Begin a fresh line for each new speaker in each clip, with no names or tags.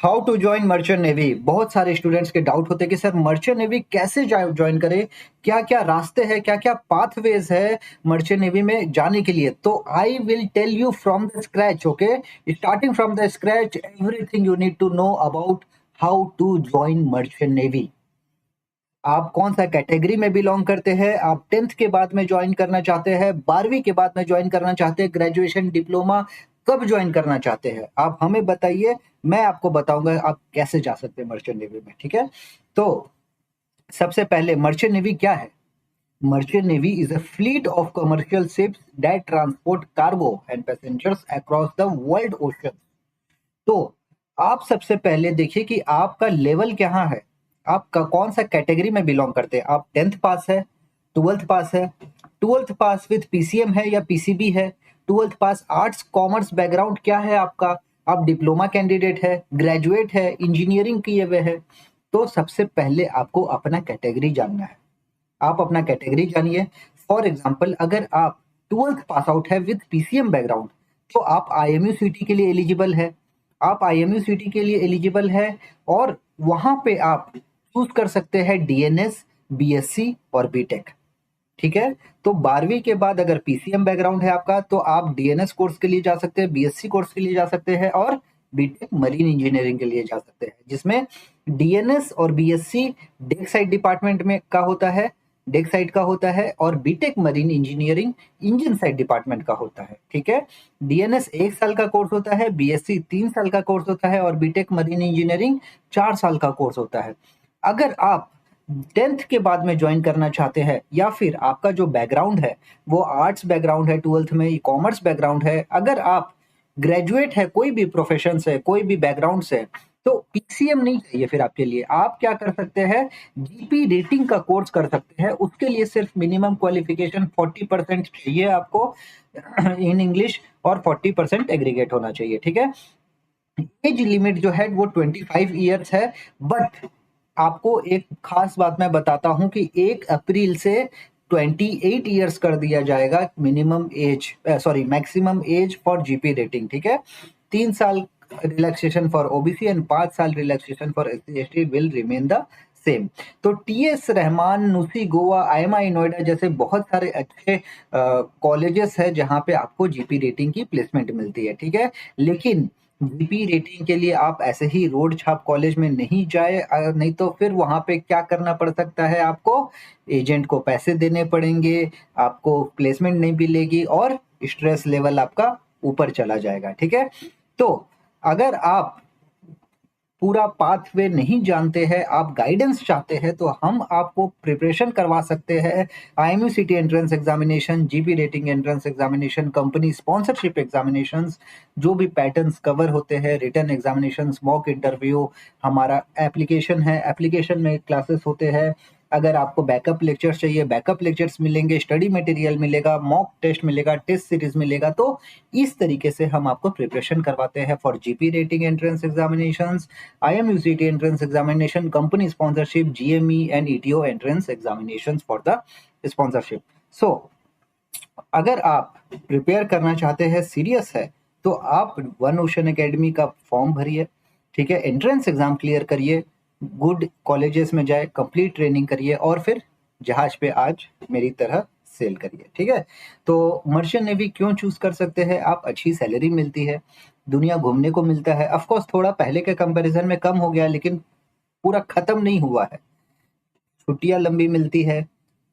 How to join merchant navy. बहुत सारे students के डाउट होते हैं कि सर मर्चेंट नेवी कैसे ज्वाइन करें, क्या क्या रास्ते हैं, क्या क्या पाथवेज है मर्चेंट नेवी में जाने के लिए। तो I will tell you from the scratch, okay, starting from the scratch everything you need to know about how to join merchant navy. आप कौन सा कैटेगरी में बिलोंग करते हैं, आप 10th के बाद में ज्वाइन करना चाहते हैं, 12वीं के बाद में ज्वाइन करना चाहते हैं, ग्रेजुएशन डिप्लोमा कब ज्वाइन करना चाहते हैं, आप हमें बताइए। मैं आपको बताऊंगा आप कैसे जा सकते हैं मर्चेंट नेवी में। ठीक है, तो सबसे पहले मर्चेंट नेवी क्या है। Merchant navy is a fleet of commercial ships that transport cargo and passengers across the world ocean. तो आप सबसे पहले देखिए कि आपका लेवल क्या है, आपका कौन सा कैटेगरी में बिलोंग करते हैं। आप 10th पास है, 12th पास है, 12th पास विथ पीसीएम है या पीसीबी है, 12th पास आर्ट्स कॉमर्स बैकग्राउंड क्या है आपका, आप डिप्लोमा कैंडिडेट है, ग्रेजुएट है, इंजीनियरिंग किए हुए है। तो सबसे पहले आपको अपना कैटेगरी जानना है, आप अपना कैटेगरी जानिए। फॉर एग्जाम्पल अगर आप 12th पास आउट है विथ पीसीएम बैकग्राउंड तो आप आईएमयू सीटी के लिए एलिजिबल है, आप आईएमयू सीटी के लिए एलिजिबल है। और वहां पे आप चूज कर सकते हैं डीएनएस, बीएससी और बीटेक। ठीक है, तो 12वीं के बाद अगर पीसीएम बैकग्राउंड है आपका तो आप डीएनएस कोर्स के लिए जा सकते हैं, बीएससी कोर्स के लिए जा सकते हैं और बीटेक मरीन इंजीनियरिंग के लिए जा सकते हैं, जिसमें डीएनएस और बीएससी डेक साइड डिपार्टमेंट में का होता है, डेक साइड का होता है, और BTech marine engineering engine side department का होता है। ठीक है, डीएनएस 1 साल का कोर्स होता है, बीएससी 3 साल का कोर्स होता है और बीटेक मरीन इंजीनियरिंग 4 साल का कोर्स होता है। अगर आप 10th के बाद में ज्वाइन करना चाहते हैं या फिर आपका जो बैकग्राउंड है वो आर्ट्स बैकग्राउंड है, 12th में कॉमर्स बैकग्राउंड है, अगर आप ग्रेजुएट है, कोई भी प्रोफेशन से, कोई भी बैकग्राउंड से, तो पीसीएम नहीं चाहिए। फिर आपके लिए आप क्या कर सकते हैं, जीपी रेटिंग का कोर्स कर सकते हैं। उसके लिए सिर्फ मिनिमम क्वालिफिकेशन 40% चाहिए आपको इन इंग्लिश और 40% एग्रीगेट होना चाहिए। ठीक है, एज लिमिट जो है वो 25 ईयर्स है। बट आपको एक खास बात मैं बताता हूं कि 1 अप्रैल से 28 ईयर्स कर दिया जाएगा minimum age, sorry maximum age for GP rating. ठीक है, 3 साल रिलैक्सेशन फॉर ओबीसी एंड 5 साल relaxation for SC ST will remain the same. तो टीएस रहमान, नुसी गोवा, आईएमआई नोएडा जैसे बहुत सारे अच्छे कॉलेजेस है जहां पे आपको जीपी रेटिंग की प्लेसमेंट मिलती है। ठीक है, लेकिन जीपी रेटिंग के लिए आप ऐसे ही रोड छाप कॉलेज में नहीं जाए, नहीं तो फिर वहां पे क्या करना पड़ सकता है, आपको एजेंट को पैसे देने पड़ेंगे, आपको प्लेसमेंट नहीं मिलेगी और स्ट्रेस लेवल आपका ऊपर चला जाएगा। ठीक है, तो अगर आप पूरा पाथवे नहीं जानते हैं, आप गाइडेंस चाहते हैं, तो हम आपको प्रिपरेशन करवा सकते हैं। IMU city entrance examination, GP rating entrance examination, company sponsorship examinations, जो भी पैटर्न्स कवर होते हैं, रिटन एग्जामिनेशंस, मॉक इंटरव्यू, हमारा एप्लीकेशन है, एप्लीकेशन में क्लासेस होते हैं। अगर आपको बैकअप लेक्चर्स चाहिए, बैकअप लेक्चर्स मिलेंगे, स्टडी मटेरियल मिलेगा, मॉक टेस्ट मिलेगा, टेस्ट सीरीज मिलेगा। तो इस तरीके से हम आपको प्रिपरेशन करवाते हैं for GP rating entrance examinations, IMUCT entrance examination, company sponsorship, GME and ETO entrance examinations for the sponsorship. So, अगर आप प्रिपेयर करना चाहते हैं, सीरियस है, तो आप वन ओशन एकेडमी का फॉर्म भरिए। ठीक है, एंट्रेंस एग्जाम क्लियर करिए, गुड कॉलेजेस में जाए, कंप्लीट ट्रेनिंग करिए और फिर जहाज पे आज मेरी तरह सेल करिए। ठीक है, तो मर्चेंट नेवी क्यों चूज कर सकते हैं आप, अच्छी सैलरी मिलती है, दुनिया घूमने को मिलता है। ऑफ कोर्स थोड़ा पहले के कंपैरिजन में कम हो गया लेकिन पूरा खत्म नहीं हुआ है, छुट्टियां लंबी मिलती है,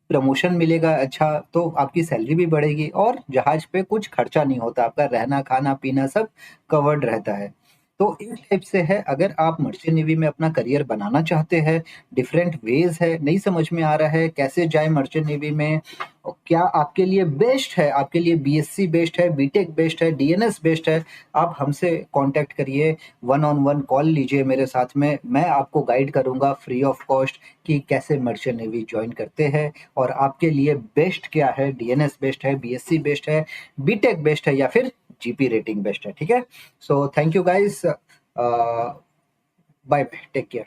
प्रमोशन मिलेगा अच्छा, तो आपकी सैलरी भी बढ़ेगी और जहाज पे कुछ खर्चा नहीं होता, आपका रहना खाना पीना सब कवर्ड रहता है। तो इस टाइप से है, अगर आप मर्चेंट नेवी में अपना करियर बनाना चाहते हैं, डिफरेंट वेज है, नहीं समझ में आ रहा है कैसे जाए मर्चेंट नेवी में, और क्या आपके लिए बेस्ट है, आपके लिए बीएससी बेस्ट है, बीटेक बेस्ट है, डीएनएस बेस्ट है, आप हमसे कांटेक्ट करिए, वन ऑन वन कॉल लीजिए मेरे साथ में, मैं आपको गाइड करूंगा फ्री ऑफ कॉस्ट कि कैसे मर्चेंट नेवी ज्वाइन करते हैं और आपके लिए बेस्ट क्या है, डीएनएस बेस्ट है, बीएससी बेस्ट है, बीटेक बेस्ट है या फिर जीपी रेटिंग बेस्ट है। ठीक है, so thank you guys, bye bye, take care.